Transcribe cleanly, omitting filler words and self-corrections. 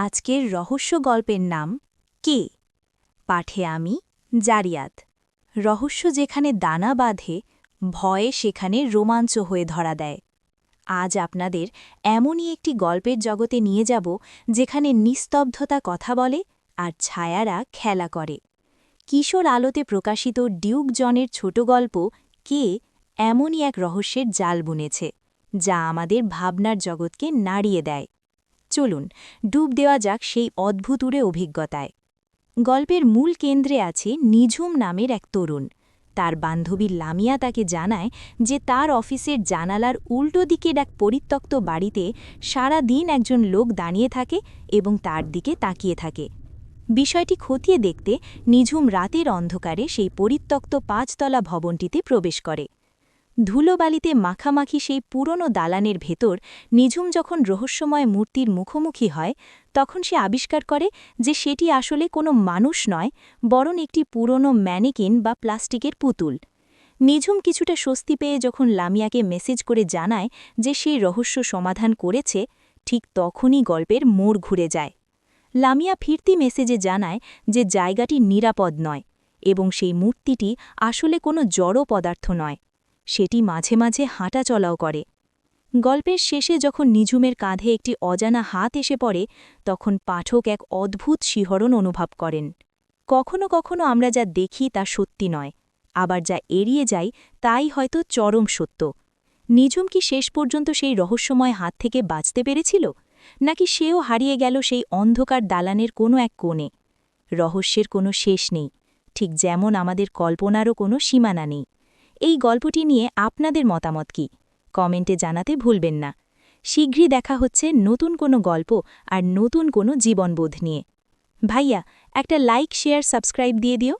আজকের রহস্য গল্পের নাম কে। পাঠে আমি জারিয়াত। রহস্য যেখানে দানা বাঁধে, ভয়ে সেখানে রোমাঞ্চ হয়ে ধরা দেয়। আজ আপনাদের এমনই একটি গল্পের জগতে নিয়ে যাব যেখানে নিস্তব্ধতা কথা বলে আর ছায়ারা খেলা করে। কিশোর আলোতে প্রকাশিত ডিউক জনের ছোট গল্প কে এমনই এক রহস্যের জাল বুনেছে, যা আমাদের ভাবনার জগৎকে নাড়িয়ে দেয়। চলুন ডুব দেওয়া যাক সেই অদ্ভুতুরে অভিজ্ঞতায়। গল্পের মূল কেন্দ্রে আছে নিঝুম নামের এক তরুণ। তার বান্ধবী লামিয়া তাকে জানায় যে তার অফিসের জানালার উল্টো দিকের এক পরিত্যক্ত বাড়িতে সারা দিন একজন লোক দাঁড়িয়ে থাকে এবং তার দিকে তাকিয়ে থাকে। বিষয়টি খতিয়ে দেখতে নিঝুম রাতের অন্ধকারে সেই পরিত্যক্ত ৫তলা ভবনটিতে প্রবেশ করে। ধুলোবালিতে মাখামাখি সেই পুরনো দালানের ভেতর নিঝুম যখন রহস্যময় মূর্তির মুখোমুখি হয়, তখন সে আবিষ্কার করে যে সেটি আসলে কোনো মানুষ নয়, বরং একটি পুরনো ম্যানিকিন বা প্লাস্টিকের পুতুল। নিঝুম কিছুটা স্বস্তি পেয়ে যখন লামিয়াকে মেসেজ করে জানায় যে সেই রহস্য সমাধান করেছে, ঠিক তখনই গল্পের মোড় ঘুরে যায়। লামিয়া ফিরতি মেসেজে জানায় যে জায়গাটি নিরাপদ নয় এবং সেই মূর্তিটি আসলে কোনো জড় পদার্থ নয়, সেটি মাঝে মাঝে হাঁটাচলাও করে। গল্পের শেষে যখন নিঝুমের কাঁধে একটি অজানা হাত এসে পড়ে, তখন পাঠক এক অদ্ভুত শিহরণ অনুভব করেন। কখনো কখনো আমরা যা দেখি তা সত্যি নয়, আবার যা এড়িয়ে যাই তাই হয়তো চরম সত্য। নিঝুম কি শেষ পর্যন্ত সেই রহস্যময় হাত থেকে বাঁচতে পেরেছিল, নাকি সেও হারিয়ে গেল সেই অন্ধকার দালানের কোনো এক কোণে? রহস্যের কোনো শেষ নেই, ঠিক যেমন আমাদের কল্পনারও কোনো সীমানা নেই। এই গল্পটি নিয়ে আপনাদের মতামত কি কমেন্টে জানাতে ভুলবেন না। শীঘ্রই দেখা হচ্ছে নতুন কোনো গল্প আর নতুন কোনো জীবনবোধ নিয়ে। ভাইয়া, একটা লাইক, শেয়ার, সাবস্ক্রাইব দিয়ে দিও।